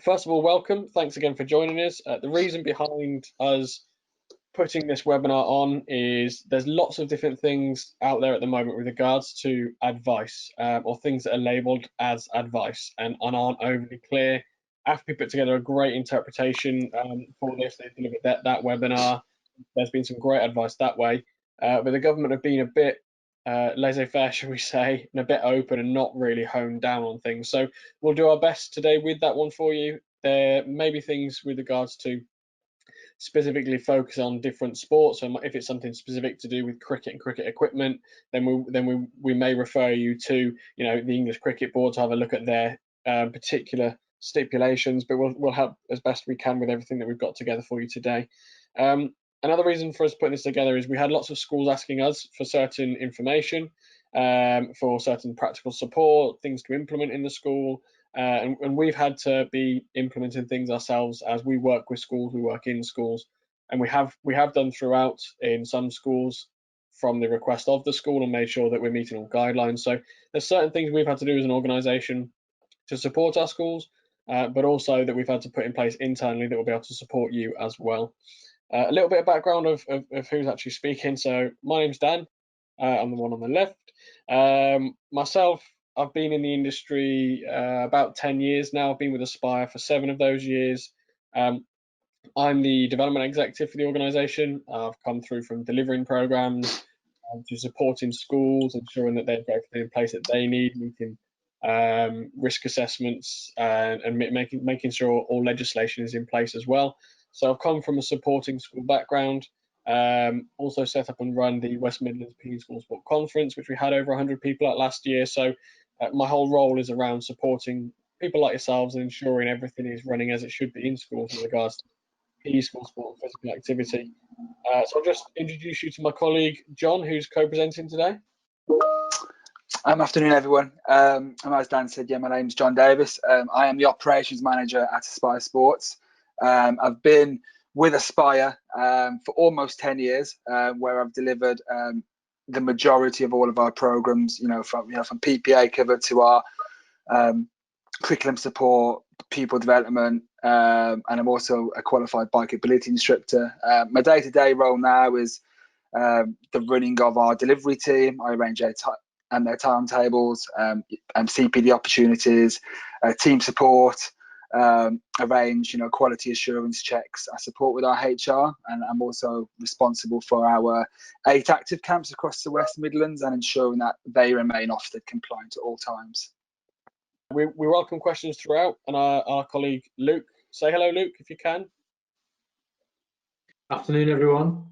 First of all, welcome. Thanks again for joining us. The reason behind us putting this webinar on is there's lots of different things out there at the moment with regards to advice or things that are labelled as advice and aren't overly clear. AFPI put together a great interpretation for this. They delivered that webinar. There's been some great advice that way, but the government have been a bit laissez-faire, shall we say, and a bit open and not really honed down on things. So we'll do our best today with that one for you. There may be things with regards to specifically focus on different sports. So if it's something specific to do with cricket and cricket equipment, then we may refer you to the English Cricket Board to have a look at their particular stipulations. But we'll help as best we can with everything that we've got together for you today. Another reason for us putting this together is we had lots of schools asking us for certain information, for certain practical support, things to implement in the school, and we've had to be implementing things ourselves as we work with schools, we work in schools, and we have done throughout in some schools from the request of the school and made sure that we're meeting all guidelines. So there's certain things we've had to do as an organisation to support our schools, but also that we've had to put in place internally that will be able to support you as well. A little bit of background of who's actually speaking. So my name's Dan. I'm the one on the left. Myself, I've been in the industry about 10 years now. I've been with Aspire for 7 of those years. I'm the development executive for the organisation. I've come through from delivering programs to supporting schools, ensuring that they've got everything in place that they need, meeting risk assessments, and making sure all legislation is in place as well. So I've come from a supporting school background, also set up and run the West Midlands PE School Sport Conference, which we had over 100 people at last year. So my whole role is around supporting people like yourselves and ensuring everything is running as it should be in schools in regards to PE school sport and physical activity. So I'll just introduce you to my colleague, John, who's co-presenting today. Afternoon, everyone. As Dan said, my name's John Davis. I am the operations manager at Aspire Sports. I've been with Aspire for almost 10 years, where I've delivered the majority of all of our programs, from PPA cover to our curriculum support, pupil development, and I'm also a qualified bike ability instructor. My day-to-day role now is the running of our delivery team. I arrange their timetables, and CPD opportunities, team support, arrange quality assurance checks. I support with our HR, and I'm also responsible for our 8 active camps across the West Midlands and ensuring that they remain Ofsted compliant at all times. We welcome questions throughout, and our colleague Luke, say hello, Luke, if you can. Afternoon, everyone.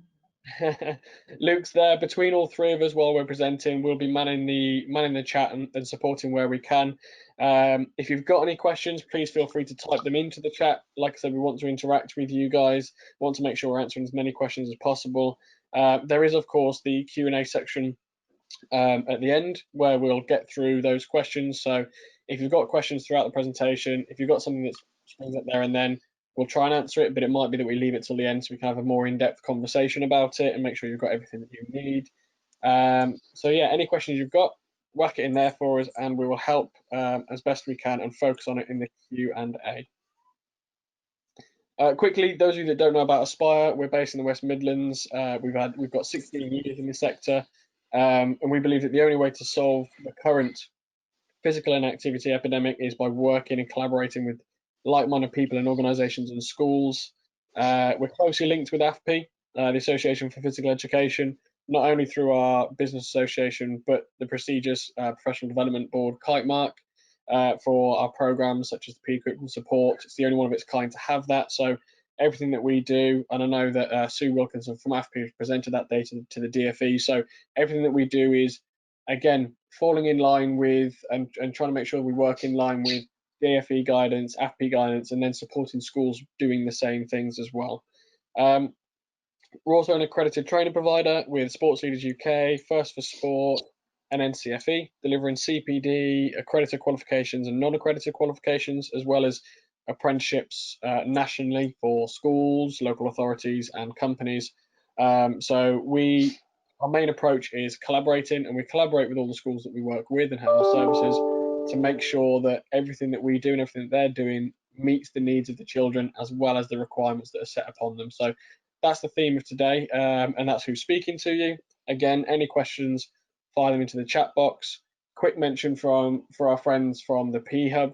Luke's there between all 3 of us while we're presenting. We'll be manning the chat and supporting where we can. If you've got any questions, please feel free to type them into the chat. Like I said, we want to interact with you guys. We want to make sure we're answering as many questions as possible. There is, of course, the Q&A section at the end where we'll get through those questions. So if you've got questions throughout the presentation, if you've got something that springs up there and then, we'll try and answer it, but it might be that we leave it till the end so we can have a more in-depth conversation about it and make sure you've got everything that you need. So yeah, any questions you've got, whack it in there for us and we will help as best we can and focus on it in the Q&A. Quickly, those of you that don't know about Aspire, we're based in the West Midlands. We've got 16 years in this sector, and we believe that the only way to solve the current physical inactivity epidemic is by working and collaborating with like-minded people in organisations and schools. We're closely linked with AFPI, the Association for Physical Education, not only through our business association, but the prestigious Professional Development Board, Kite Mark, for our programmes such as the PE curriculum support. It's the only one of its kind to have that. So everything that we do, and I know that Sue Wilkinson from AFPI has presented that data to the DFE, so everything that we do is, again, falling in line with and trying to make sure we work in line with DFE guidance, AFPI guidance, and then supporting schools doing the same things as well. We're also an accredited training provider with Sports Leaders UK, First for Sport, and NCFE, delivering CPD, accredited qualifications and non-accredited qualifications, as well as apprenticeships nationally for schools, local authorities, and companies. So our main approach is collaborating, and we collaborate with all the schools that we work with and have our services to make sure that everything that we do and everything that they're doing meets the needs of the children as well as the requirements that are set upon them. So that's the theme of today, and that's who's speaking to you. Again, any questions, fire them into the chat box. Quick mention for our friends from the P Hub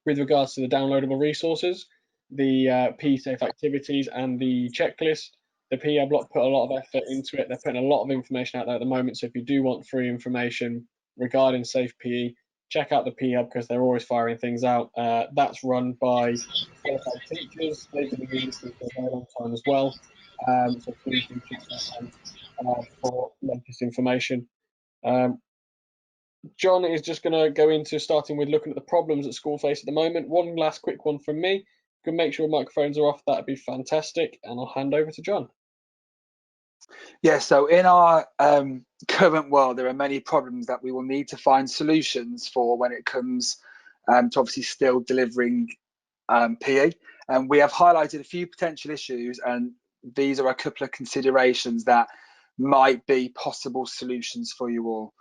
with regards to the downloadable resources, the P safe activities and the checklist. The P Hub lot put a lot of effort into it. They're putting a lot of information out there at the moment. So if you do want free information regarding safe PE, check out the P Hub because they're always firing things out. That's run by qualified teachers. They've been in the industry for a very long time as well. So please do check that out for latest information. John is just going to go into starting with looking at the problems that school face at the moment. One last quick one from me. You can make sure microphones are off. That'd be fantastic. And I'll hand over to John. Yeah, so in our current world, there are many problems that we will need to find solutions for when it comes to obviously still delivering PE. And we have highlighted a few potential issues, and these are a couple of considerations that might be possible solutions for you all.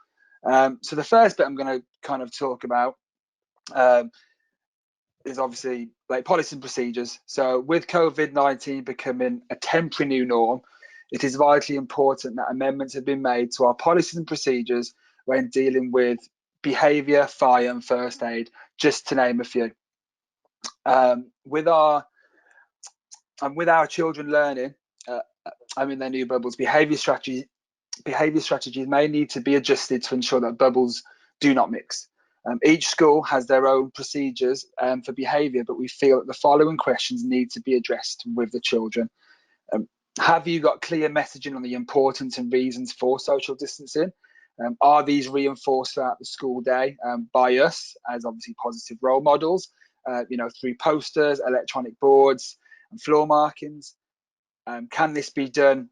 So the first bit I'm going to kind of talk about is obviously like policies and procedures. So with COVID-19 becoming a temporary new norm, it is vitally important that amendments have been made to our policies and procedures when dealing with behaviour, fire and first aid, just to name a few. With our children learning, in their new bubbles, behaviour strategies may need to be adjusted to ensure that bubbles do not mix. Each school has their own procedures for behaviour, but we feel that the following questions need to be addressed with the children. Have you got clear messaging on the importance and reasons for social distancing? Are these reinforced throughout the school day by us as obviously positive role models, through posters, electronic boards and floor markings? Can this be done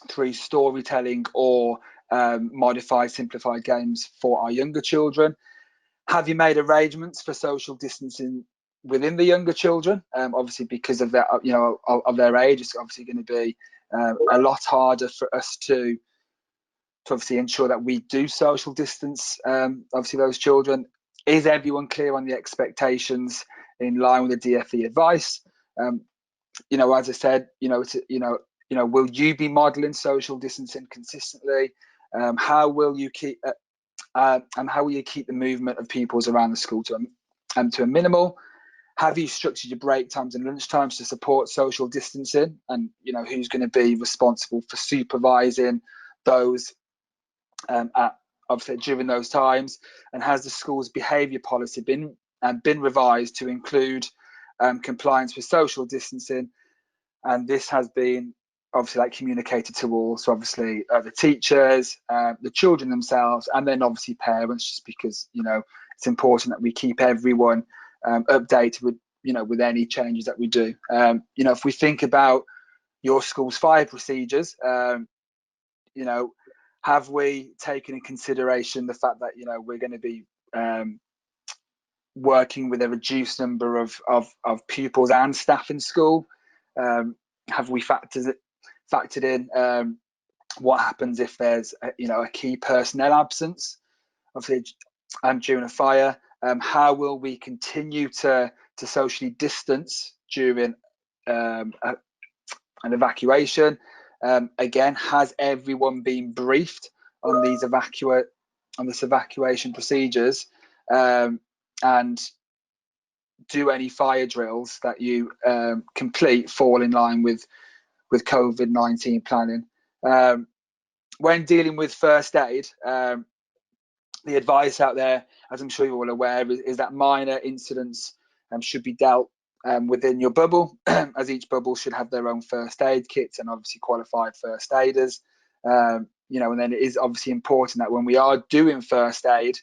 through storytelling or modified, simplified games for our younger children? Have you made arrangements for social distancing within the younger children? Obviously, because of their, of their age, it's obviously going to be a lot harder for us to obviously ensure that we do social distance. Obviously, those children. Is everyone clear on the expectations in line with the DfE advice? As I said, will you be modelling social distancing consistently? How will you keep the movement of pupils around the school to a minimal? Have you structured your break times and lunch times to support social distancing? And who's going to be responsible for supervising those obviously during those times? And has the school's behaviour policy been revised to include compliance with social distancing? And this has been obviously communicated to all, so obviously the teachers, the children themselves, and then obviously parents, just because it's important that we keep everyone updated with any changes that we do. If we think about your school's fire procedures, have we taken in consideration the fact that we're going to be working with a reduced number of pupils and staff in school? Have we factored in what happens if there's a key personnel absence, obviously, during a fire? How will we continue to socially distance during an evacuation? Again, has everyone been briefed on these evacuation procedures? And do any fire drills that you complete fall in line with COVID-19 planning? When dealing with first aid, the advice out there, as I'm sure you're all aware, is that minor incidents should be dealt within your bubble, as each bubble should have their own first aid kits and obviously qualified first aiders. And then it is obviously important that when we are doing first aid,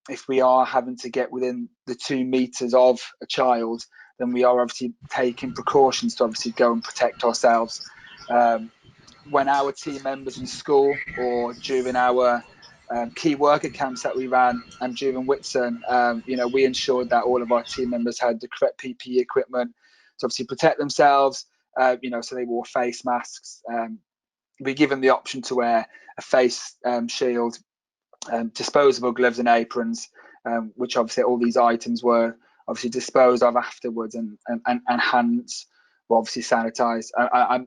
if we are having to get within the 2 meters of a child, then we are obviously taking precautions to obviously go and protect ourselves. When our team members in school or during our key worker camps that we ran during Whitsun, we ensured that all of our team members had the correct PPE equipment to obviously protect themselves, so they wore face masks. We give them the option to wear a face shield, disposable gloves and aprons, which obviously all these items were obviously disposed of afterwards, and hands were obviously sanitized.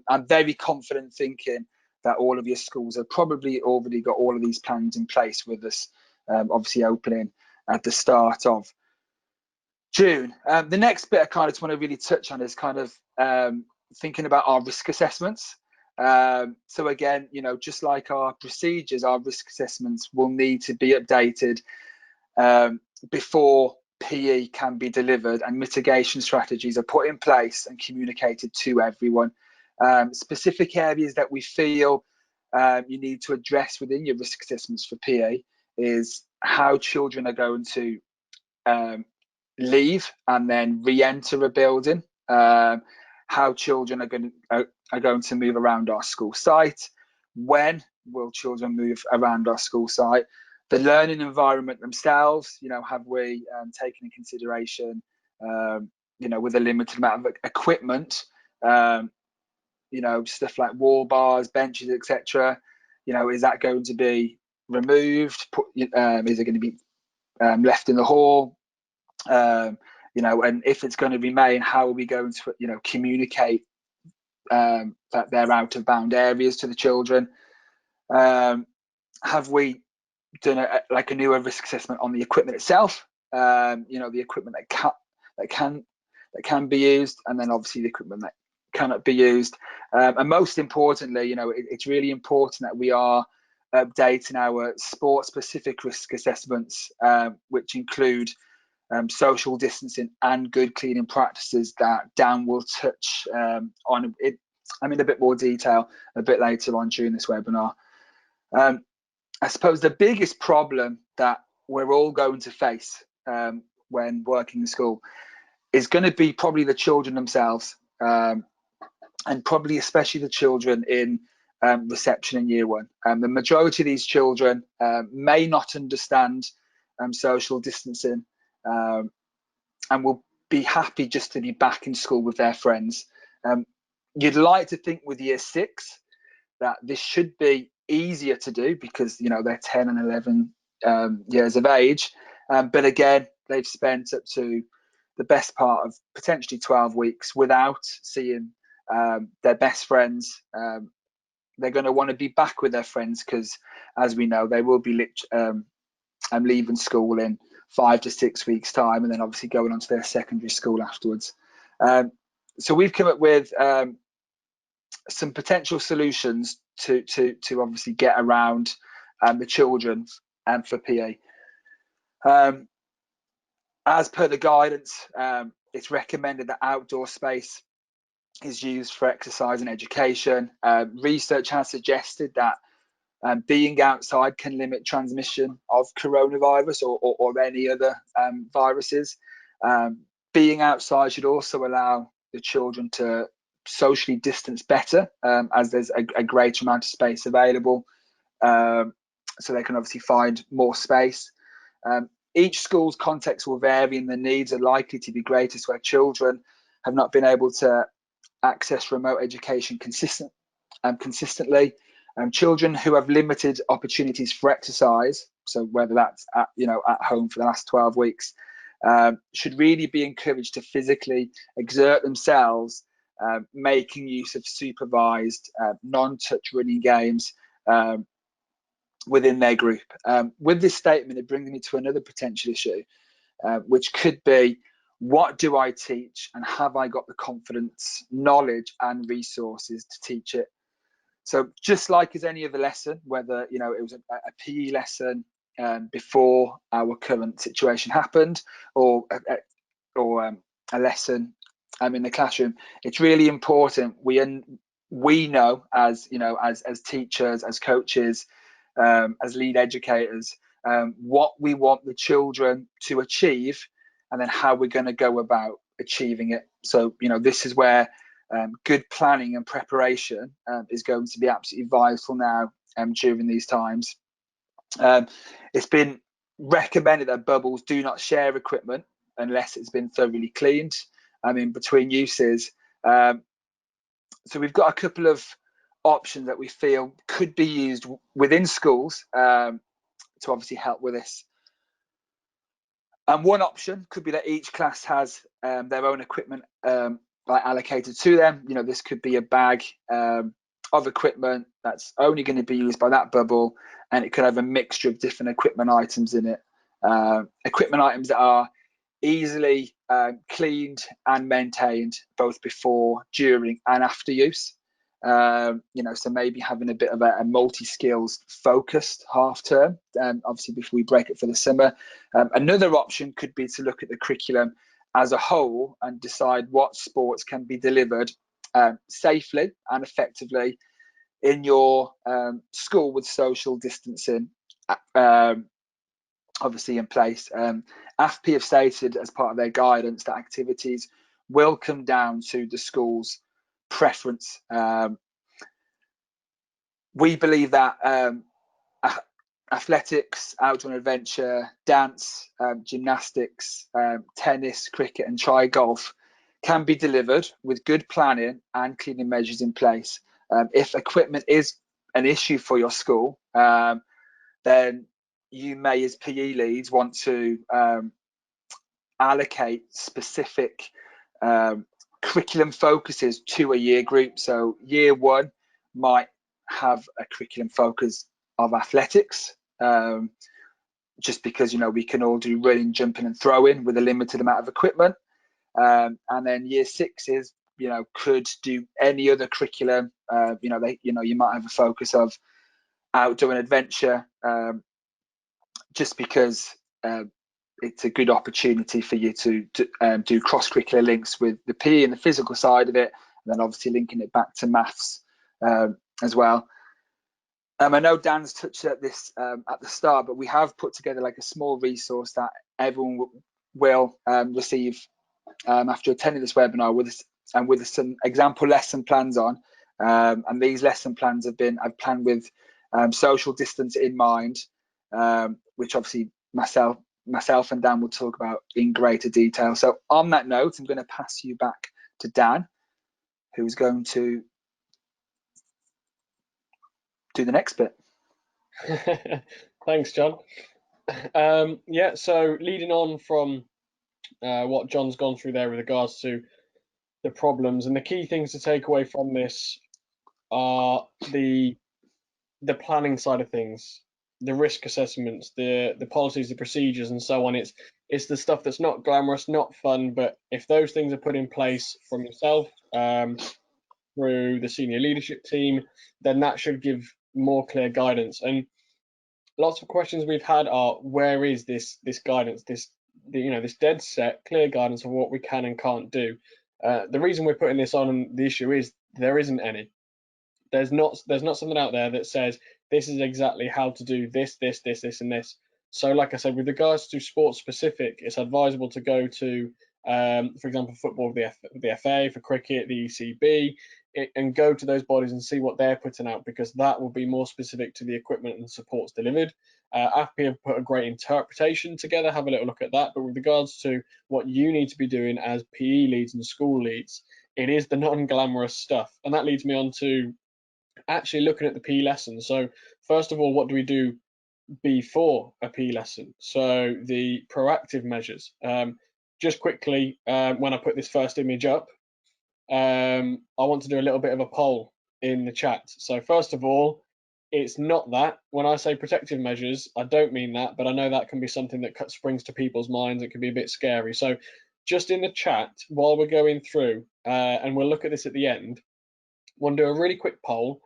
I'm very confident thinking that all of your schools have probably already got all of these plans in place, with us obviously opening at the start of June. The next bit I kind of just want to really touch on is kind of thinking about our risk assessments. So again, just like our procedures, our risk assessments will need to be updated before PE can be delivered, and mitigation strategies are put in place and communicated to everyone. Specific areas that we feel you need to address within your risk assessments for PE is how children are going to leave and then re-enter a building, how children are going to move around our school site, when will children move around our school site, the learning environment themselves, have we taken in consideration, with a limited amount of equipment, stuff like wall bars, benches, etc. Is that going to be removed? Is it going to be left in the hall? And if it's going to remain, how are we going to, communicate that they're out of bound areas to the children? Have we done a newer risk assessment on the equipment itself? The equipment that can be used, and then obviously the equipment that cannot be used. And most importantly, it's really important that we are updating our sport-specific risk assessments, which include social distancing and good cleaning practices that Dan will touch on it. In a bit more detail a bit later on during this webinar. I suppose the biggest problem that we're all going to face when working in school is going to be probably the children themselves, and probably especially the children in reception in year one. The majority of these children may not understand social distancing, and will be happy just to be back in school with their friends. You'd like to think with year 6 that this should be easier to do, because they're 10 and 11 years of age, but again, they've spent up to the best part of potentially 12 weeks without seeing their best friends. They're going to want to be back with their friends, because as we know, they will be leaving school in 5 to 6 weeks time, and then obviously going on to their secondary school afterwards. So we've come up with some potential solutions to obviously get around the children for PE. As per the guidance, it's recommended that outdoor space is used for exercise and education. Research has suggested that being outside can limit transmission of coronavirus or any other viruses. Being outside should also allow the children to socially distance better, as there's a greater amount of space available, so they can obviously find more space. Each school's context will vary, and the needs are likely to be greatest where children have not been able to access remote education consistently. Children who have limited opportunities for exercise, so whether that's at home for the last 12 weeks, should really be encouraged to physically exert themselves, making use of supervised non-touch running games within their group. With this statement, it brings me to another potential issue, which could be, what do I teach, and have I got the confidence, knowledge and resources to teach it? So just like as any other lesson, whether it was a PE lesson before our current situation happened, or a lesson in the classroom, it's really important we know as as teachers, as coaches, as lead educators, what we want the children to achieve, and then how we're going to go about achieving it. So this is where good planning and preparation is going to be absolutely vital now during these times. It's been recommended that bubbles do not share equipment unless it's been thoroughly cleaned between uses. So we've got a couple of options that we feel could be used within schools to obviously help with this. And one option could be that each class has their own equipment allocated to them. This could be a bag of equipment that's only going to be used by that bubble, and it could have a mixture of different equipment items in it. Equipment items that are easily cleaned and maintained both before, during, and after use. So maybe having a bit of a multi-skills focused half term, obviously before we break it for the summer. Another option could be to look at the curriculum as a whole and decide what sports can be delivered safely and effectively in your school with social distancing obviously in place. AFP have stated as part of their guidance that activities will come down to the school's preference. We believe that athletics, outdoor adventure, dance, gymnastics, tennis, cricket, and tri-golf can be delivered with good planning and cleaning measures in place. If equipment is an issue for your school, then you may, as PE leads, want to allocate specific curriculum focuses to a year group. So year one might have a curriculum focus of athletics, just because we can all do running, jumping, and throwing with a limited amount of equipment. And then year six is could do any other curriculum. You might have a focus of outdoor and adventure, just because it's a good opportunity for you to do cross-curricular links with the PE and the physical side of it, and then obviously linking it back to maths as well. I know Dan's touched at this at the start, but we have put together like a small resource that everyone will receive after attending this webinar with some example lesson plans on. And these lesson plans I've planned with social distance in mind, which obviously myself and Dan will talk about in greater detail. So on that note, I'm going to pass you back to Dan, who's going to do the next bit. Thanks, John. Yeah, so leading on from what John's gone through there with regards to the problems, and the key things to take away from this are the planning side of things, the risk assessments, the policies, the procedures, and so on. It's the stuff that's not glamorous, not fun, but if those things are put in place from yourself through the senior leadership team, then that should give more clear guidance. And lots of questions we've had are, where is this guidance, this dead set clear guidance of what we can and can't do? The reason we're putting this on, and the issue is there isn't any. There's not something out there that says this is exactly how to do this, and this. So like I said, with regards to sports specific, it's advisable to go to, for example, football, the FA, for cricket, the ECB, and go to those bodies and see what they're putting out, because that will be more specific to the equipment and supports delivered. AFP have put a great interpretation together, have a little look at that. But with regards to what you need to be doing as PE leads and school leads, it is the non-glamorous stuff. And that leads me on to actually looking at the PE lesson. So first of all, what do we do before a PE lesson? So the proactive measures. Just quickly, when I put this first image up, I want to do a little bit of a poll in the chat. So first of all, it's not that. When I say protective measures, I don't mean that, but I know that can be something that springs to people's minds. It can be a bit scary. So just in the chat, while we're going through, and we'll look at this at the end, we'll do a really quick poll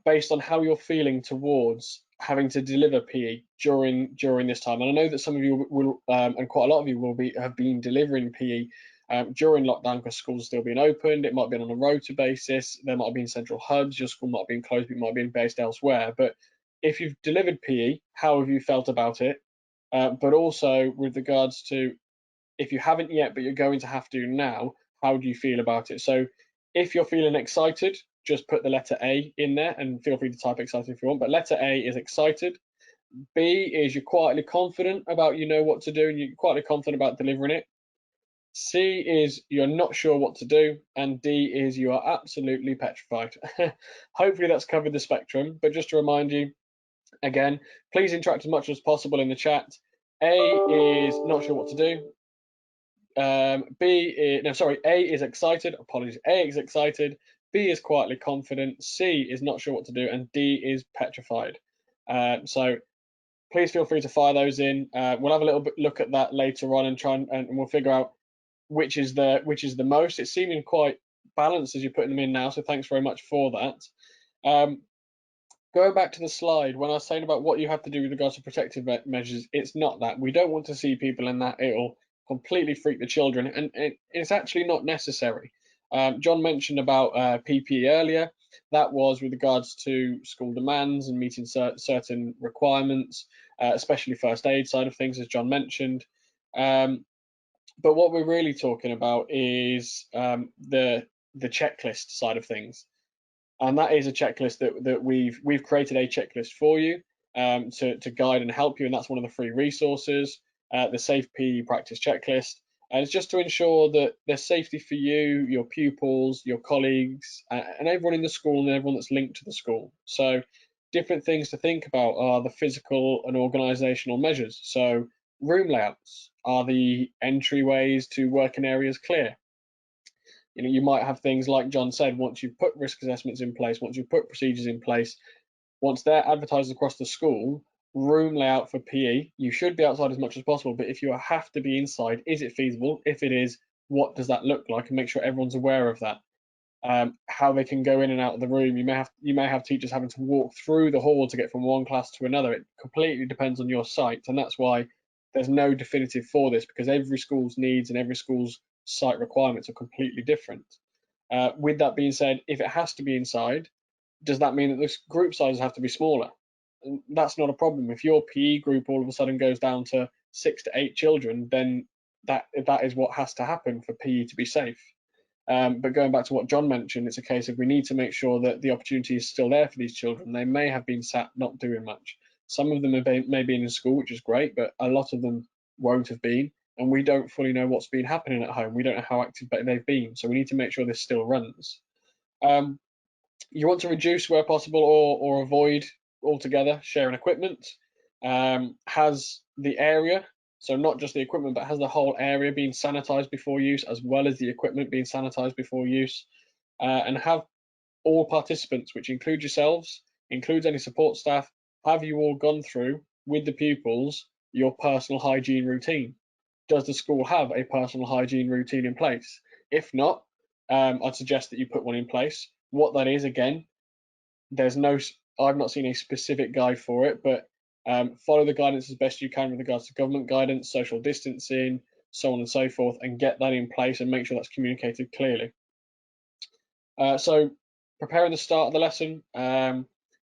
based on how you're feeling towards having to deliver PE during this time. And I know that some of you will, and quite a lot of you have been delivering PE during lockdown, because schools are still being opened. It might be on a rota basis. There might have been central hubs. Your school might have been closed, but it might have been based elsewhere. But if you've delivered PE, how have you felt about it? But also with regards to, if you haven't yet, but you're going to have to now, how do you feel about it? So if you're feeling excited, just put the letter A in there, and feel free to type excited if you want. But letter A is excited. B is you're quietly confident about what to do, and you're quietly confident about delivering it. C is you're not sure what to do, and D is you are absolutely petrified. Hopefully that's covered the spectrum, but just to remind you, again, please interact as much as possible in the chat. A is not sure what to do. A is excited. Apologies. A is excited. B is quietly confident. C is not sure what to do, and D is petrified. So please feel free to fire those in. We'll have a little bit look at that later on and try and we'll figure out which is the most. It's seeming quite balanced as you're putting them in now, so thanks very much for that. Going back to the slide, when I was saying about what you have to do with regards to protective measures, it's not that. We don't want to see people in that. It'll completely freak the children, and it's actually not necessary. John mentioned about PPE earlier. That was with regards to school demands and meeting certain requirements, especially first aid side of things, as John mentioned. But what we're really talking about is the checklist side of things. And that is a checklist that we've created a checklist for you to guide and help you, and that's one of the free resources, the Safe PE Practice Checklist. And it's just to ensure that there's safety for you, your pupils, your colleagues, and everyone in the school and everyone that's linked to the school. So different things to think about are the physical and organisational measures. So room layouts, are the entryways to working areas clear? You might have things like John said, once you've put risk assessments in place, once you've put procedures in place, once they're advertised across the school, room layout for PE, you should be outside as much as possible, but if you have to be inside, is it feasible? If it is, what does that look like? And make sure everyone's aware of that. How they can go in and out of the room. You may have teachers having to walk through the hall to get from one class to another. It completely depends on your site, and that's why there's no definitive for this, because every school's needs and every school's site requirements are completely different. With that being said, if it has to be inside, does that mean that the group sizes have to be smaller? And that's not a problem. If your PE group all of a sudden goes down to 6 to 8 children, then that is what has to happen for PE to be safe. But going back to what John mentioned, it's a case of we need to make sure that the opportunity is still there for these children. They may have been sat not doing much. Some of them may be in school, which is great, but a lot of them won't have been. And we don't fully know what's been happening at home. We don't know how active they've been. So we need to make sure this still runs. You want to reduce where possible or avoid altogether sharing equipment. Has the area, so not just the equipment, but has the whole area been sanitized before use, as well as the equipment being sanitized before use? And have all participants, which include yourselves, includes any support staff, have you all gone through with the pupils your personal hygiene routine? Does the school have a personal hygiene routine in place? If not, I'd suggest that you put one in place. What that is, again, I've not seen a specific guide for it, but follow the guidance as best you can with regards to government guidance, social distancing, so on and so forth, and get that in place and make sure that's communicated clearly. So preparing the start of the lesson,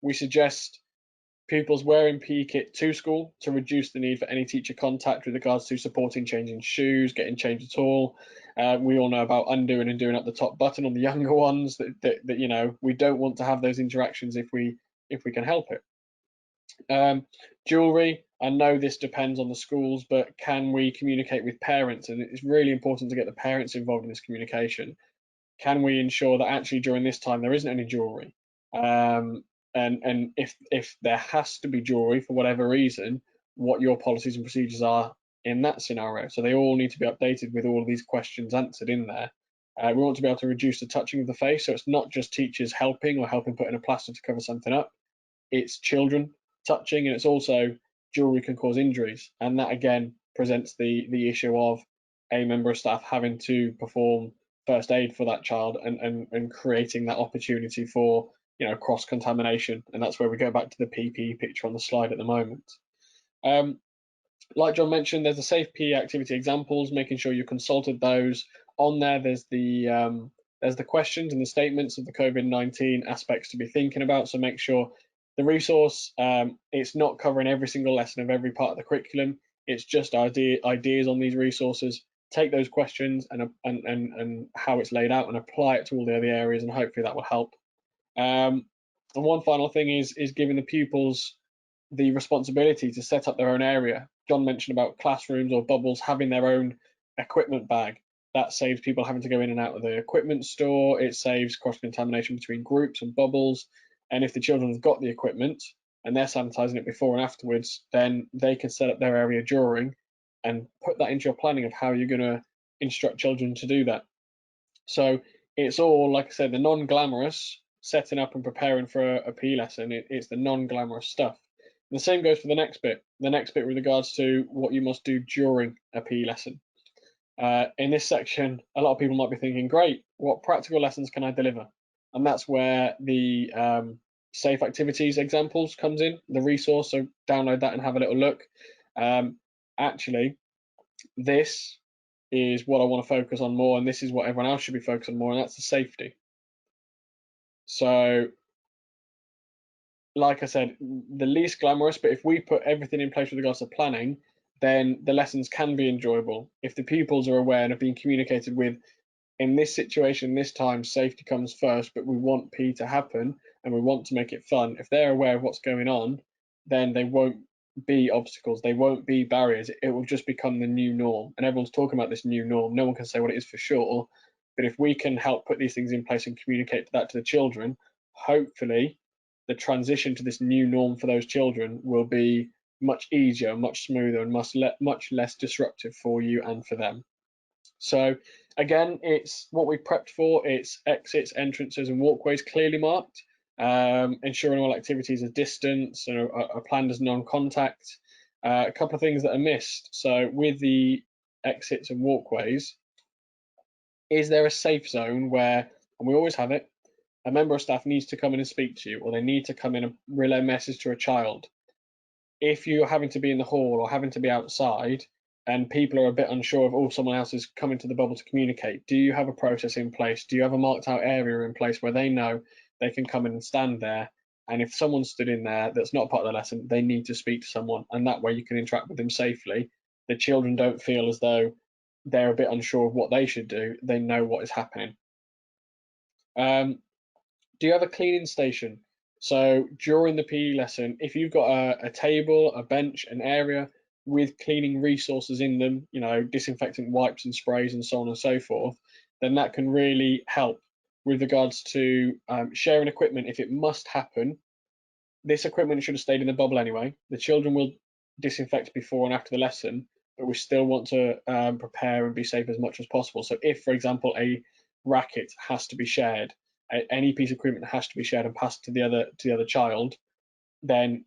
we suggest pupils wearing PE kit to school to reduce the need for any teacher contact with regards to supporting changing shoes, getting changed at all. We all know about undoing and doing up the top button on the younger ones. That we don't want to have those interactions if we can help it. Jewelry, I know this depends on the schools, but can we communicate with parents? And it's really important to get the parents involved in this communication. Can we ensure that actually during this time there isn't any jewelry? And if there has to be jewelry for whatever reason, what your policies and procedures are in that scenario. So they all need to be updated with all of these questions answered in there. We want to be able to reduce the touching of the face, so it's not just teachers helping or helping put in a plaster to cover something up. It's children touching, and it's also jewelry can cause injuries, and that again presents the issue of a member of staff having to perform first aid for that child and creating that opportunity for cross contamination. And that's where we go back to the PPE picture on the slide at the moment. Like John mentioned, there's the safe PE activity examples, making sure you consulted those. On there, there's the questions and the statements of the COVID-19 aspects to be thinking about. So make sure the resource, it's not covering every single lesson of every part of the curriculum. It's just ideas on these resources. Take those questions and how it's laid out and apply it to all the other areas, and hopefully that will help. And one final thing is giving the pupils the responsibility to set up their own area. John mentioned about classrooms or bubbles having their own equipment bag. That saves people having to go in and out of the equipment store. It saves cross-contamination between groups and bubbles. And if the children have got the equipment, and they're sanitising it before and afterwards, then they can set up their area during and put that into your planning of how you're going to instruct children to do that. So it's all, like I said, the non-glamorous setting up and preparing for a PE lesson. It's the non-glamorous stuff. And the same goes for the next bit. The next bit with regards to what you must do during a PE lesson. In this section, a lot of people might be thinking, great, what practical lessons can I deliver? And that's where the safe activities examples comes in, the resource. So download that and have a little look. Actually, this is what I want to focus on more, and this is what everyone else should be focusing on more, and that's the safety. So, like I said, the least glamorous, but if we put everything in place with regards to planning, then the lessons can be enjoyable. If the pupils are aware and have been communicated with, in this situation, this time, safety comes first, but we want PE to happen and we want to make it fun. If they're aware of what's going on, then they won't be obstacles, they won't be barriers. It will just become the new norm, and everyone's talking about this new norm. No one can say what it is for sure, but if we can help put these things in place and communicate that to the children, hopefully the transition to this new norm for those children will be much easier, much smoother, and much less disruptive for you and for them. So again, it's what we prepped for. It's exits, entrances, and walkways clearly marked, ensuring all activities are distance and are planned as non-contact. A couple of things that are missed. So with the exits and walkways, is there a safe zone where, and we always have it, a member of staff needs to come in and speak to you, or they need to come in and relay a message to a child? If you're having to be in the hall or having to be outside, and people are a bit unsure of, oh, someone else is coming to the bubble to communicate, do you have a process in place? Do you have a marked out area in place where they know they can come in and stand there? And if someone stood in there that's not part of the lesson, they need to speak to someone, and that way you can interact with them safely. The children don't feel as though they're a bit unsure of what they should do. They know what is happening. Do you have a cleaning station? So during the PE lesson, if you've got a table, a bench, an area with cleaning resources in them, you know, disinfectant wipes and sprays and so on and so forth, then that can really help with regards to sharing equipment. If it must happen, this equipment should have stayed in the bubble anyway. The children will disinfect before and after the lesson, but we still want to prepare and be safe as much as possible. So if, for example, a racket has to be shared, any piece of equipment has to be shared and passed to the other child, then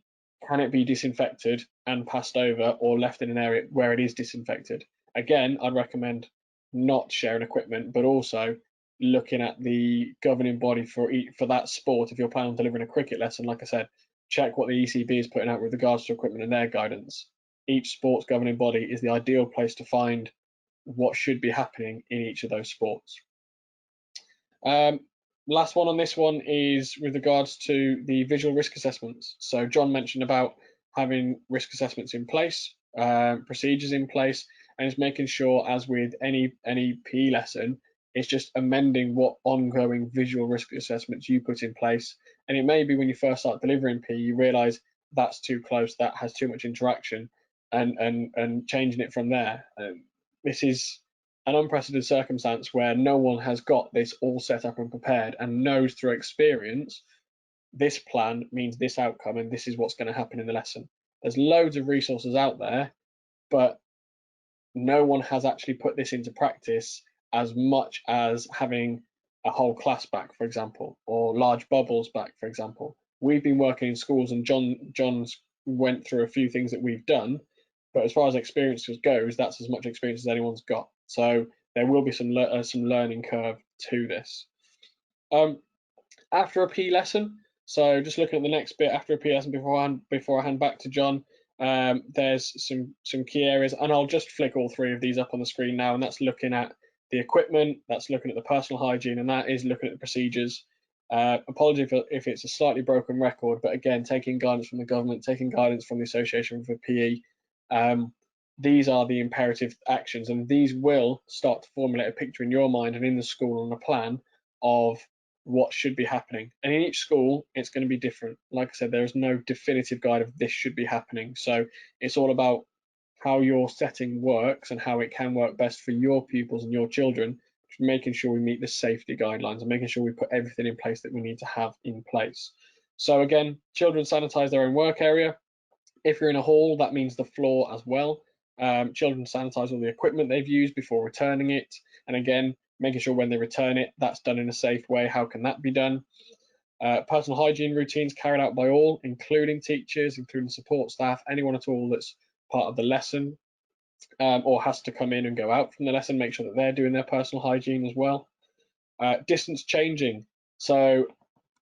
can it be disinfected and passed over, or left in an area where it is disinfected? Again, I'd recommend not sharing equipment, but also looking at the governing body for that sport. If you're planning on delivering a cricket lesson, like I said, check what the ECB is putting out with regards to equipment and their guidance. Each sports governing body is the ideal place to find what should be happening in each of those sports. Last one on this one is with regards to the visual risk assessments. So John mentioned about having risk assessments in place, procedures in place, and it's making sure, as with any PE lesson, it's just amending what ongoing visual risk assessments you put in place. And it may be when you first start delivering PE, you realise that's too close, that has too much interaction, and changing it from there. This is an unprecedented circumstance where no one has got this all set up and prepared and knows through experience this plan means this outcome and this is what's going to happen in the lesson. There's loads of resources out there, but no one has actually put this into practice as much as having a whole class back, for example, or large bubbles back, for example. We've been working in schools, and John's went through a few things that we've done, but as far as experience goes, that's as much experience as anyone's got. So there will be some learning curve to this. After a PE lesson, so just looking at the next bit after a PE lesson before I hand back to John, there's some key areas, and I'll just flick all three of these up on the screen now, and that's looking at the equipment, that's looking at the personal hygiene, and that is looking at the procedures. Apology if it's a slightly broken record, but again, taking guidance from the government, taking guidance from the Association for PE, these are the imperative actions, and these will start to formulate a picture in your mind and in the school on a plan of what should be happening. And in each school, it's going to be different. Like I said, there is no definitive guide of this should be happening. So it's all about how your setting works and how it can work best for your pupils and your children, making sure we meet the safety guidelines and making sure we put everything in place that we need to have in place. So again, children sanitize their own work area. If you're in a hall, that means the floor as well. Children sanitize all the equipment they've used before returning it. And again, making sure when they return it, that's done in a safe way. How can that be done? Personal hygiene routines carried out by all, including teachers, including support staff, anyone at all that's part of the lesson, or has to come in and go out from the lesson, make sure that they're doing their personal hygiene as well. Distance changing. So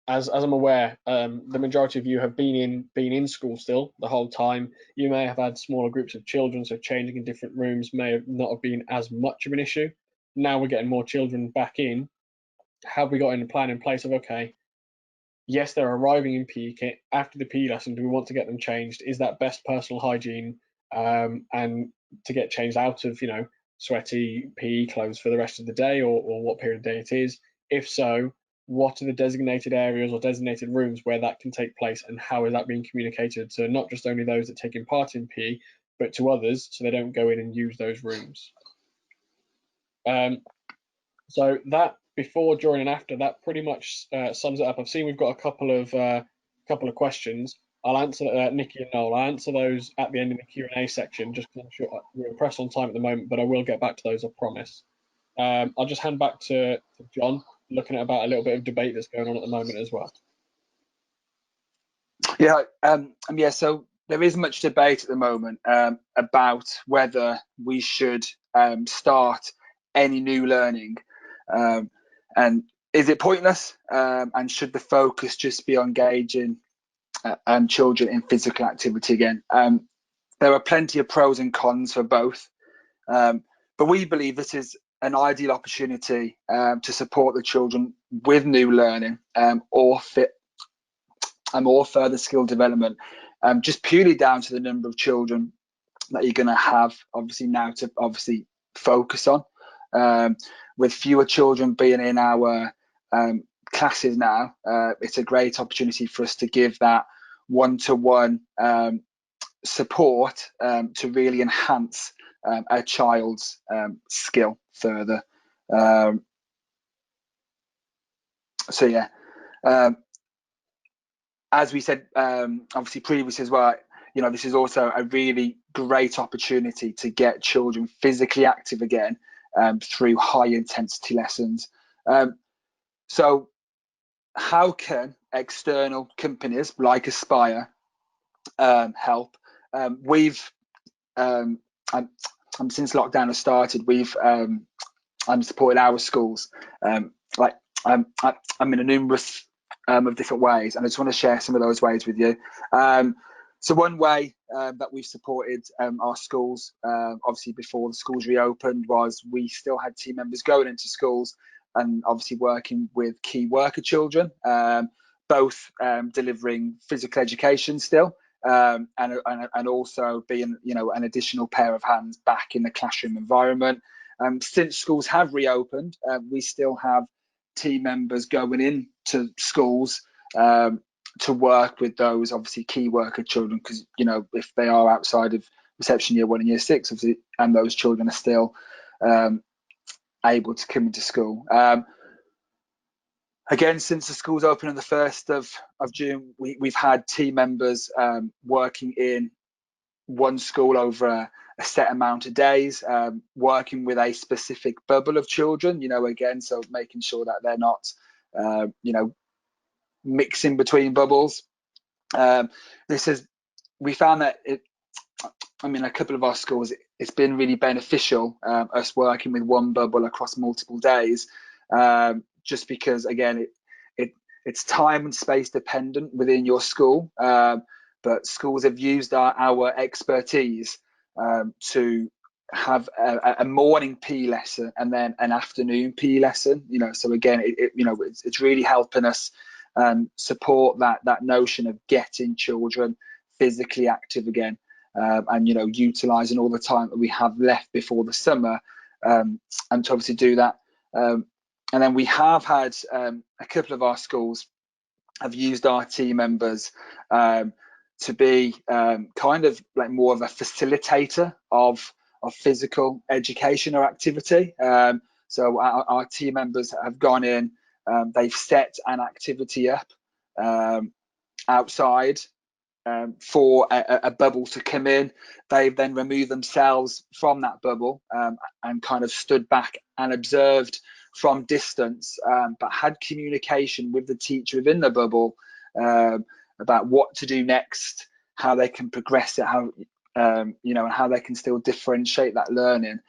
as I'm aware, the majority of you have been in school still the whole time. You may have had smaller groups of children, so changing in different rooms may have not have been as much of an issue. Now we're getting more children back in. Have we got a plan in place of, okay, yes, they're arriving in PE kit after the PE lesson. Do we want to get them changed? Is that best personal hygiene, and to get changed out of sweaty PE clothes for the rest of the day, or what period of day it is? If so, what are the designated areas or designated rooms where that can take place, and how is that being communicated to not just only those that are taking part in PE, but to others, so they don't go in and use those rooms? So that before, during, and after, that pretty much sums it up. I've seen we've got a couple of questions. I'll answer Nikki and Noel. I'll answer those at the end of the Q&A section, just because I'm sure we're pressed on time at the moment, but I will get back to those, I promise. I'll just hand back to John, looking at about a little bit of debate that's going on at the moment as well. Yeah, so there is much debate at the moment about whether we should start any new learning, and is it pointless, and should the focus just be on engaging children in physical activity again? There are plenty of pros and cons for both, but we believe this is an ideal opportunity to support the children with new learning or further skill development, just purely down to the number of children that you're going to have obviously now to focus on. With fewer children being in our classes now, it's a great opportunity for us to give that one-to-one support to really enhance a child's skill further. So yeah, as we said obviously previously as well, this is also a really great opportunity to get children physically active again through high intensity lessons. So how can external companies like Aspire help? We've since lockdown has started, we've supported our schools. I'm in a numerous of different ways, and I just want to share some of those ways with you. So one way that we've supported our schools, obviously before the schools reopened, was we still had team members going into schools and obviously working with key worker children, both delivering physical education still, and also being an additional pair of hands back in the classroom environment. Since schools have reopened, we still have team members going into schools to work with those obviously key worker children, because if they are outside of reception year 1 and year 6, obviously, and those children are still able to come into school. Again, since the schools opened on the 1st of June, we've had team members working in one school over a set amount of days, working with a specific bubble of children, again, so making sure that they're not, mixing between bubbles. We found that a couple of our schools, it's been really beneficial, us working with one bubble across multiple days, just because, again, it's time and space dependent within your school, but schools have used our expertise to have a morning PE lesson and then an afternoon PE lesson. So again, it's really helping us support that notion of getting children physically active again, and utilising all the time that we have left before the summer, and to obviously do that. And then we have had a couple of our schools have used our team members to be kind of like more of a facilitator of physical education or activity. So our team members have gone in, they've set an activity up, outside for a bubble to come in. They've then removed themselves from that bubble and kind of stood back and observed from distance, but had communication with the teacher within the bubble about what to do next, how they can progress it, how you know, and how they can still differentiate that learning.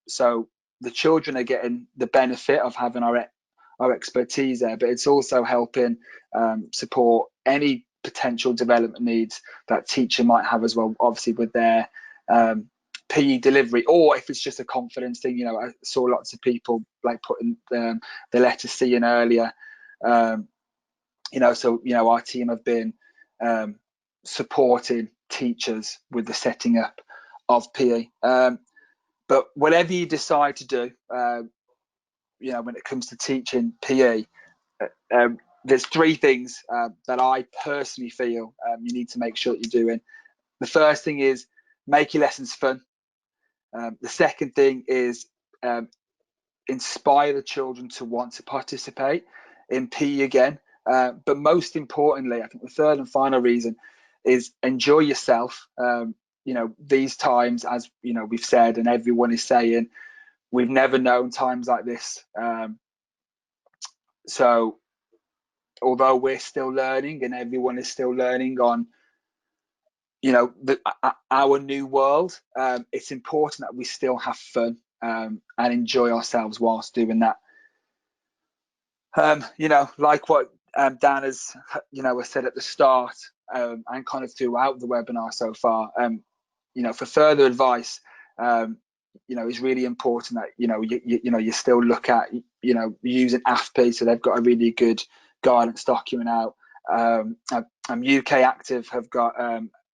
So the children are getting the benefit of having our expertise there, but it's also helping support any potential development needs that teacher might have as well, obviously with their PE delivery, or if it's just a confidence thing. You know, I saw lots of people like putting the letter C in earlier. You know, so you know, our team have been supporting teachers with the setting up of PE. But whatever you decide to do, you know, when it comes to teaching PE, there's three things that I personally feel you need to make sure that you're doing. The first thing is make your lessons fun. The second thing is inspire the children to want to participate in PE again. But most importantly, I think the third and final reason is enjoy yourself. You know, these times, as you know, we've said, and everyone is saying, we've never known times like this. So although we're still learning and everyone is still learning on, you know, our new world, it's important that we still have fun and enjoy ourselves whilst doing that. You know, like what Dan has, you know, has said at the start and kind of throughout the webinar so far, you know, for further advice, you know, it's really important that, you know, you still look at, you know, using AFP, so they've got a really good guidance document out. UK Active have got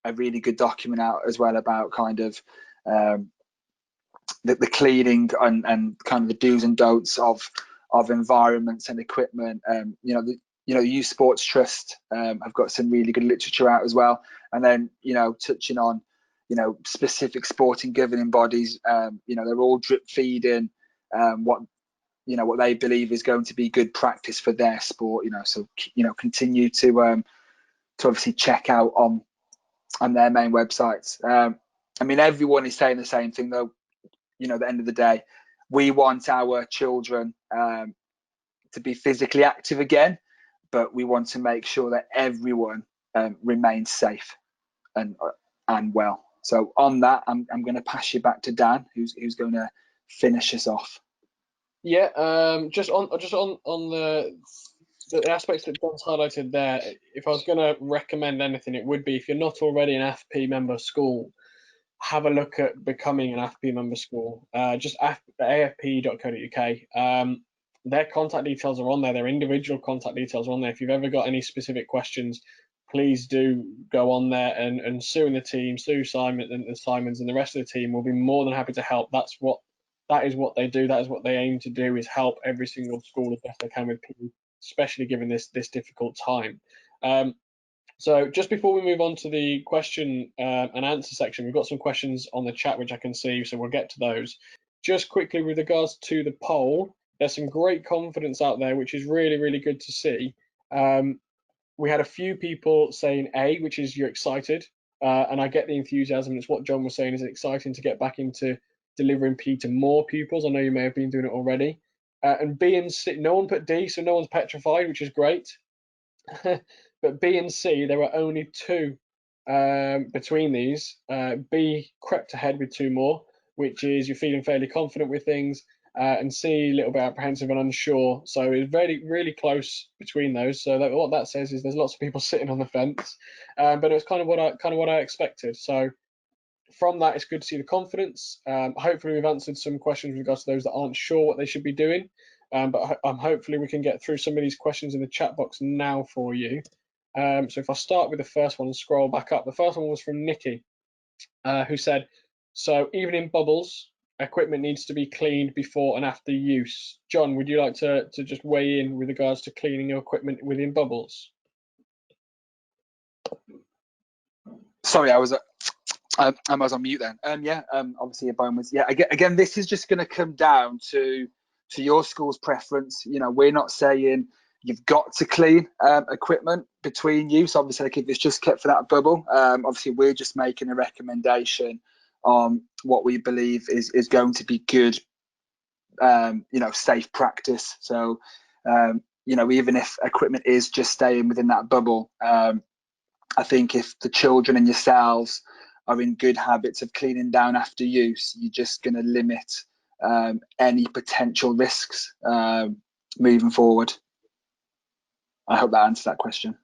a really good document out as well about kind of the cleaning and kind of the do's and don'ts of environments and equipment. You know, Youth Sports Trust have got some really good literature out as well. And then, you know, touching on, you know, specific sporting governing bodies, you know, they're all drip feeding what they believe is going to be good practice for their sport. You know, so you know, continue to obviously check out on their main websites. I mean, everyone is saying the same thing though. You know, at the end of the day, we want our children to be physically active again, but we want to make sure that everyone remains safe and well. So on that, I'm going to pass you back to Dan, who's going to finish us off. Yeah, just on the aspects that John's highlighted there. If I was going to recommend anything, it would be, if you're not already an AFP member school, have a look at becoming an AFP member school. Just afp.afp.co.uk. Their contact details are on there. Their individual contact details are on there. If you've ever got any specific questions, please do go on there, and Sue and the team, Simons and the rest of the team will be more than happy to help. That is what they do. That is what they aim to do, is help every single school as best they can with PE, especially given this difficult time. So just before we move on to the question and answer section, we've got some questions on the chat which I can see, so we'll get to those. Just quickly with regards to the poll, there's some great confidence out there, which is really, really good to see. We had a few people saying A, which is you're excited, and I get the enthusiasm. It's what John was saying, is exciting to get back into delivering P to more pupils. I know you may have been doing it already. And B and C, no one put D, so no one's petrified, which is great. But B and C, there were only two between these. B crept ahead with two more, which is you're feeling fairly confident with things, and C, a little bit apprehensive and unsure. So it's very, really close between those. So what that says is there's lots of people sitting on the fence, but it was kind of what I expected. So from that, it's good to see the confidence. Hopefully, we've answered some questions with regards to those that aren't sure what they should be doing. But hopefully we can get through some of these questions in the chat box now for you. So if I start with the first one and scroll back up, the first one was from Nikki, who said, so even in bubbles, equipment needs to be cleaned before and after use. John, would you like to just weigh in with regards to cleaning your equipment within bubbles? Sorry, I was on mute then. Obviously a bonus. Yeah, again, this is just going to come down to your school's preference. You know, we're not saying you've got to clean equipment between use. Obviously, like if it's just kept for that bubble, obviously we're just making a recommendation on what we believe is going to be good, safe practice. So, even if equipment is just staying within that bubble, I think if the children and yourselves are in good habits of cleaning down after use, you're just going to limit any potential risks moving forward. I hope that answers that question.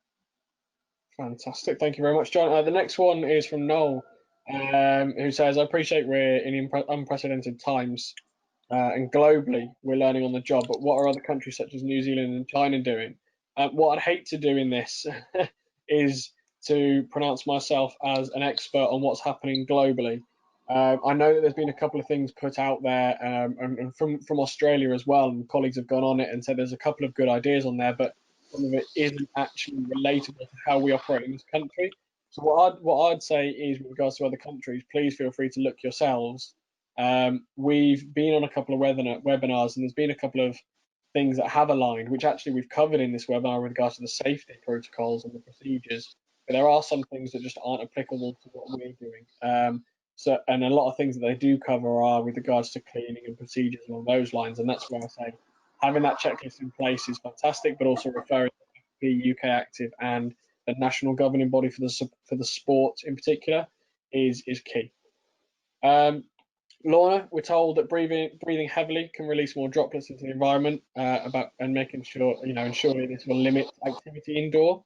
Fantastic. Thank you very much, John. The next one is from Noel, who says, I appreciate we're in unprecedented times and globally we're learning on the job, but what are other countries such as New Zealand and China doing? What I'd hate to do in this is to pronounce myself as an expert on what's happening globally. I know that there's been a couple of things put out there and from Australia as well, and colleagues have gone on it and said there's a couple of good ideas on there, but some of it isn't actually relatable to how we operate in this country. So what I'd say is, with regards to other countries, please feel free to look yourselves. We've been on a couple of webinars, and there's been a couple of things that have aligned, which actually we've covered in this webinar with regards to the safety protocols and the procedures. But there are some things that just aren't applicable to what we're doing. And a lot of things that they do cover are with regards to cleaning and procedures along those lines. And that's where I say having that checklist in place is fantastic, but also referring to the UK Active and the national governing body for the sport in particular is key. Lorna, we're told that breathing heavily can release more droplets into the environment, and making sure, ensuring this will limit activity indoor.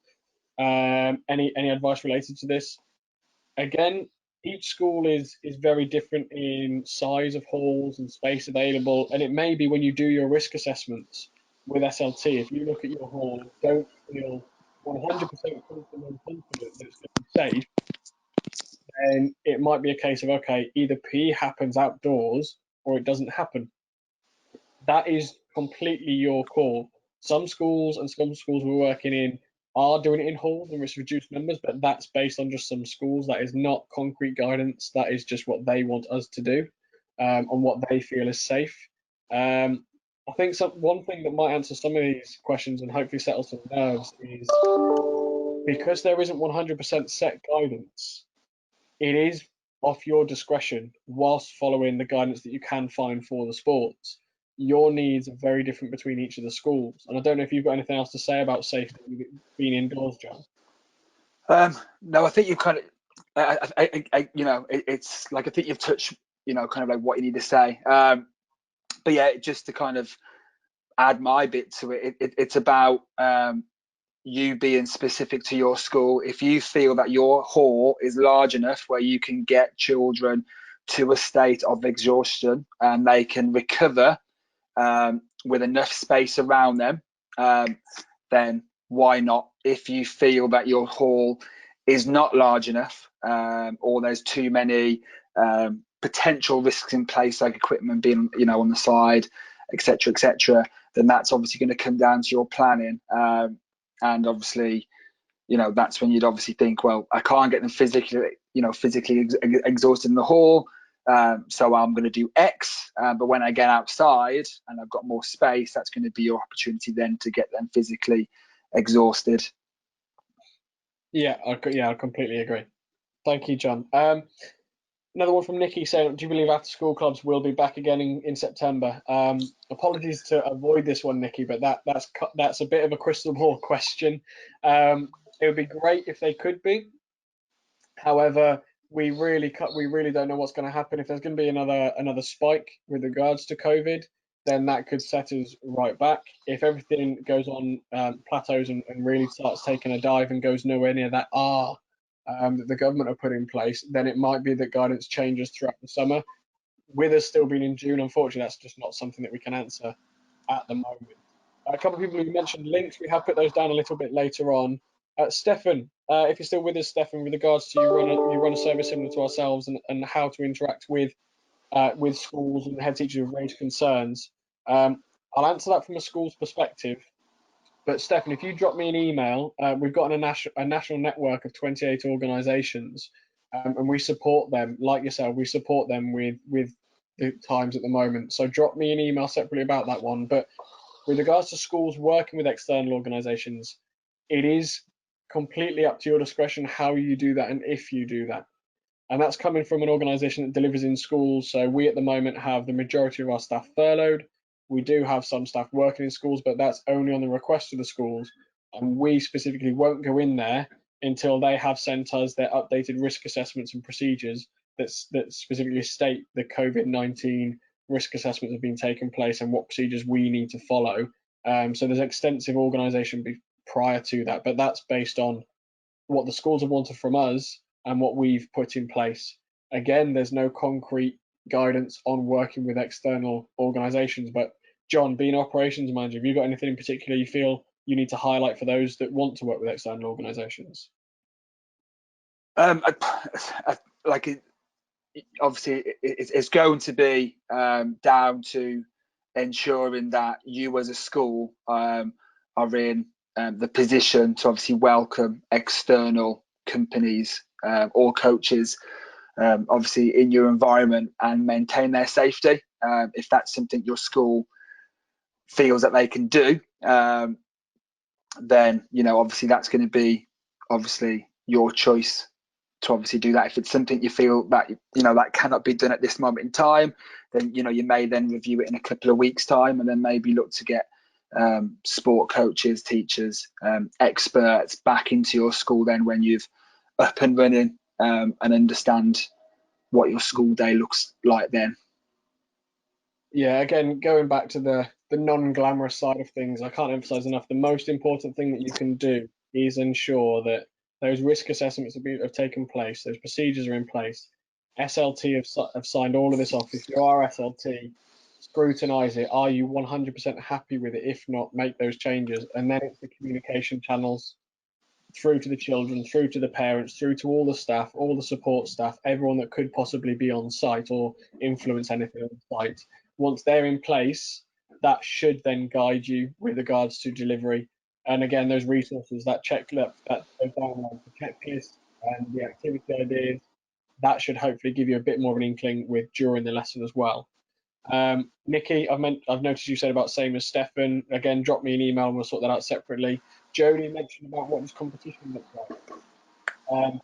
Any advice related to this? Again, each school is very different in size of halls and space available, and it may be when you do your risk assessments with SLT, if you look at your hall, don't feel 100% comfortable and confident that it's going to be safe, then it might be a case of, okay, either PE happens outdoors or it doesn't happen. That is completely your call. Some schools we're working in are doing it in halls and with reduced numbers, but that's based on just some schools. That is not concrete guidance. That is just what they want us to do, and what they feel is safe. I think one thing that might answer some of these questions and hopefully settle some nerves is, because there isn't 100% set guidance, it is off your discretion whilst following the guidance that you can find for the sports. Your needs are very different between each of the schools. And I don't know if you've got anything else to say about safety being indoors, John. No, I think you've kind of, it's like, I think you've touched, kind of like what you need to say. But yeah, just to kind of add my bit to it, it's about you being specific to your school. If you feel that your hall is large enough where you can get children to a state of exhaustion and they can recover with enough space around them, then why not? If you feel that your hall is not large enough, or there's too many potential risks in place, like equipment being, on the side, etc., then that's obviously going to come down to your planning. And obviously, that's when you'd obviously think, well, I can't get them physically exhausted in the hall, so I'm going to do X. But when I get outside and I've got more space, that's going to be your opportunity then to get them physically exhausted. Yeah, I completely agree. Thank you, John. Another one from Nikki saying, do you believe after school clubs will be back again in September? Apologies to avoid this one, Nikki, but that's a bit of a crystal ball question. It would be great if they could be. However, we really don't know what's going to happen. If there's going to be another spike with regards to COVID, then that could set us right back. If everything goes on plateaus and really starts taking a dive and goes nowhere near that that the government have put in place, then it might be that guidance changes throughout the summer. With us still being in June, unfortunately, that's just not something that we can answer at the moment. A couple of people who mentioned links, we have put those down a little bit later on. Stefan, if you're still with us, Stefan, with regards to you run a service similar to ourselves and how to interact with schools and head teachers with raised concerns. I'll answer that from a school's perspective. But Stefan, if you drop me an email, we've got a national network of 28 organisations, and we support them, like yourself, we support them with the times at the moment. So drop me an email separately about that one. But With regards to schools working with external organisations, it is completely up to your discretion how you do that and if you do that. And that's coming from an organisation that delivers in schools. So we at the moment have the majority of our staff furloughed. We do have some staff working in schools, but that's only on the request of the schools. And we specifically won't go in there until they have sent us their updated risk assessments and procedures that specifically state the COVID-19 risk assessments have been taken place and what procedures we need to follow. So there's extensive organisation prior to that, but that's based on what the schools have wanted from us and what we've put in place. Again, there's no concrete guidance on working with external organisations, but John, being operations manager, have you got anything in particular you feel you need to highlight for those that want to work with external organisations? Obviously, it's going to be down to ensuring that you as a school are in the position to obviously welcome external companies or coaches obviously in your environment and maintain their safety. If that's something your school feels that they can do, then obviously that's going to be obviously your choice to obviously do that. If it's something you feel that that cannot be done at this moment in time, then you may then review it in a couple of weeks' time, and then maybe look to get sport coaches, teachers, experts back into your school then when you've up and running and understand what your school day looks like then. Yeah, again, going back to the non-glamorous side of things, I can't emphasize enough, the most important thing that you can do is ensure that those risk assessments have taken place, those procedures are in place. SLT have signed all of this off. If you are SLT, scrutinize it. Are you 100% happy with it? If not, make those changes. And then it's the communication channels through to the children, through to the parents, through to all the staff, all the support staff, everyone that could possibly be on site or influence anything on site. Once they're in place, that should then guide you with regards to delivery. And again, those resources, that checklist, that download, the checklist and the activity ideas, that should hopefully give you a bit more of an inkling with during the lesson as well. Nikki, I've noticed you said about same as Stefan. Again, drop me an email and we'll sort that out separately. Jodie mentioned about what does competition look like. I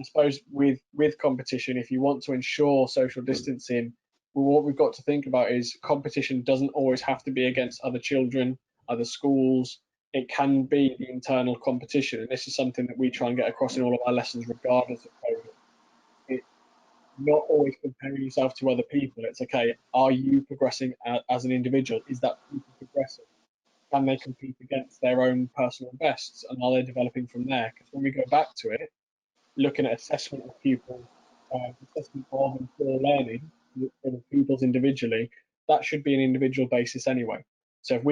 suppose with competition, if you want to ensure social distancing, what we've got to think about is competition doesn't always have to be against other children, other schools. It can be the internal competition, and this is something that we try and get across in all of our lessons, regardless of COVID. It's not always comparing yourself to other people. It's okay, are you progressing as an individual? Is that people progressing? Can they compete against their own personal bests, and are they developing from there? Because when we go back to it, looking at assessment of pupils, assessment of and for learning for the pupils individually, that should be an individual basis anyway. So if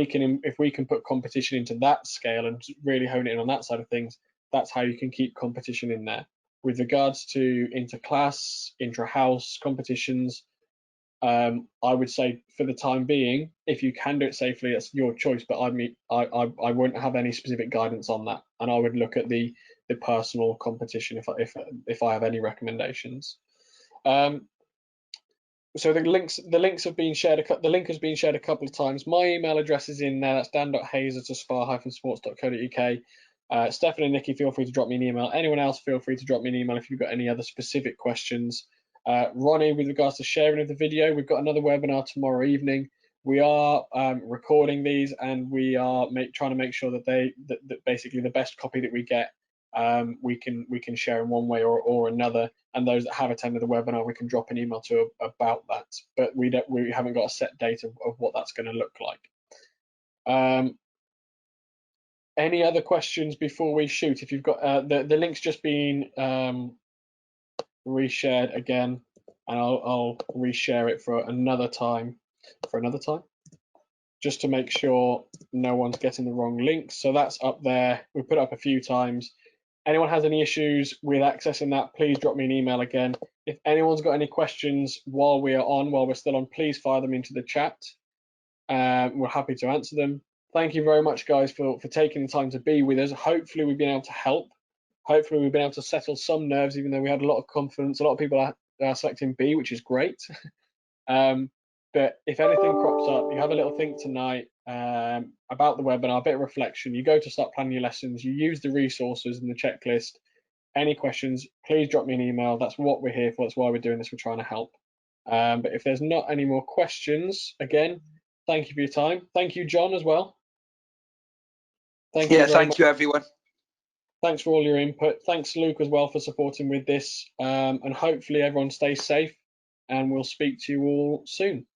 we can put competition into that scale and really hone it in on that side of things, that's how you can keep competition in there. With regards to inter-class, intra-house competitions, I would say for the time being, if you can do it safely, it's your choice. But I wouldn't have any specific guidance on that, and I would look at the personal competition if I have any recommendations. So the links have been shared. The link has been shared a couple of times. My email address is in there. That's dan.hayes@aspire-sports.co.uk. Stefan and Nikki, feel free to drop me an email. Anyone else, feel free to drop me an email if you've got any other specific questions. Ronnie, with regards to sharing of the video, we've got another webinar tomorrow evening. We are recording these, and we are trying to make sure that that basically the best copy that we get, we can share in one way or another. And those that have attended the webinar, we can drop an email to about that. But we haven't got a set date of what that's going to look like. Any other questions before we shoot? If you've got the link's just been reshared again, and I'll reshare it for another time, just to make sure no one's getting the wrong link. So that's up there. We put it up a few times. Anyone has any issues with accessing that, please drop me an email again. If anyone's got any questions while we're still on, please fire them into the chat. We're happy to answer them. Thank you very much, guys, for taking the time to be with us. Hopefully we've been able to help. Hopefully we've been able to settle some nerves, even though we had a lot of confidence. A lot of people are selecting B, which is great. But if anything crops up, you have a little think tonight. about the webinar, a bit of reflection, you go to start planning your lessons, you use the resources and the checklist. Any questions, please drop me an email. That's what we're here for. That's why we're doing this. We're trying to help. But if there's not any more questions, again, thank you for your time. Thank you, John, as well. Thank you very much. Thank you, everyone. Thanks for all your input. Thanks, Luke, as well, for supporting with this. And hopefully everyone stays safe, and we'll speak to you all soon.